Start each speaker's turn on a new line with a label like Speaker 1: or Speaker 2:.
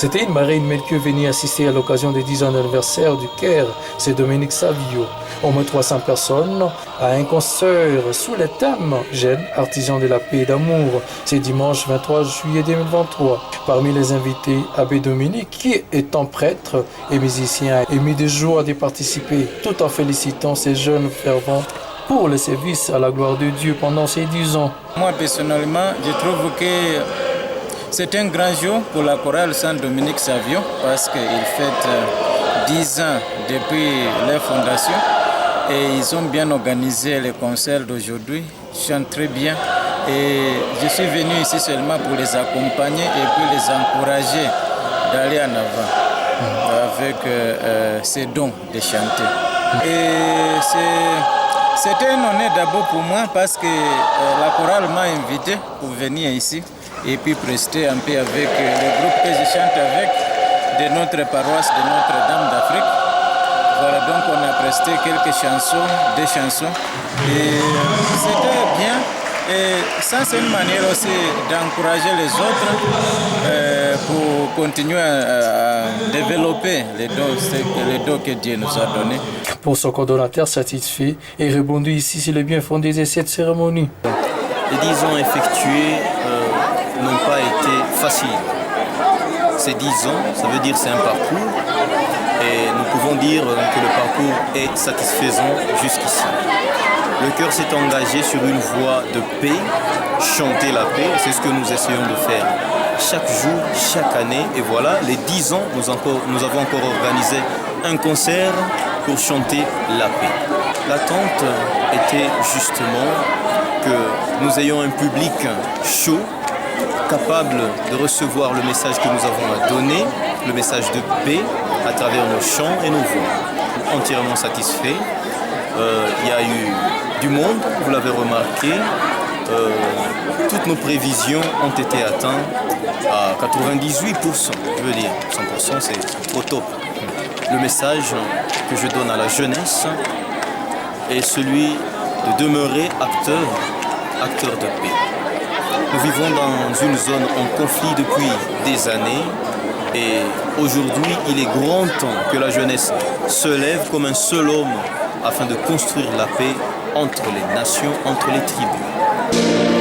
Speaker 1: C'était une marraine Melchior venue assister à l'occasion des 10 ans d'anniversaire du Caire, c'est Dominique Savio. Au moins 300 personnes à un concert sous le thème Jeunes artisans de la paix et d'amour. C'est dimanche 23 juillet 2023. Parmi les invités, Abbé Dominique, qui étant prêtre et musicien, a mis de joie de participer, tout en félicitant ces jeunes fervents pour le service à la gloire de Dieu pendant ces 10 ans.
Speaker 2: Moi personnellement, je trouve que c'est un grand jour pour la chorale Saint-Dominique Savio parce qu'ils fêtent 10 ans depuis leur fondation et ils ont bien organisé les concerts d'aujourd'hui. Ils chantent très bien et je suis venu ici seulement pour les accompagner et puis les encourager d'aller en avant avec ces dons de chanter. Et c'était un honneur d'abord pour moi parce que la chorale m'a invité pour venir ici et puis prester un peu avec le groupe que je chante avec de notre paroisse de Notre-Dame d'Afrique. Voilà, donc on a presté quelques chansons, des chansons et c'était bien. Et ça, c'est une manière aussi d'encourager les autres pour continuer à développer les dons que Dieu nous a donnés.
Speaker 1: Pour son coordonnateur satisfait et rebondit ici sur le bien fondé de cette cérémonie.
Speaker 3: Les 10 ans effectués n'ont pas été faciles. Ces 10 ans, ça veut dire c'est un parcours et nous pouvons dire que le parcours est satisfaisant jusqu'ici. Le chœur s'est engagé sur une voie de paix, chanter la paix, c'est ce que nous essayons de faire chaque jour, chaque année. Et voilà, les 10 ans, nous avons encore organisé un concert pour chanter la paix. L'attente était justement que nous ayons un public chaud, capable de recevoir le message que nous avons à donner, le message de paix à travers nos chants et nos voix. Entièrement satisfait. Il y a eu du monde, vous l'avez remarqué. Toutes nos prévisions ont été atteintes à 98%. Je veux dire, 100% c'est trop tôt. Le message que je donne à la jeunesse est celui de demeurer acteur de paix. Nous vivons dans une zone en conflit depuis des années et aujourd'hui, il est grand temps que la jeunesse se lève comme un seul homme afin de construire la paix entre les nations, entre les tribus.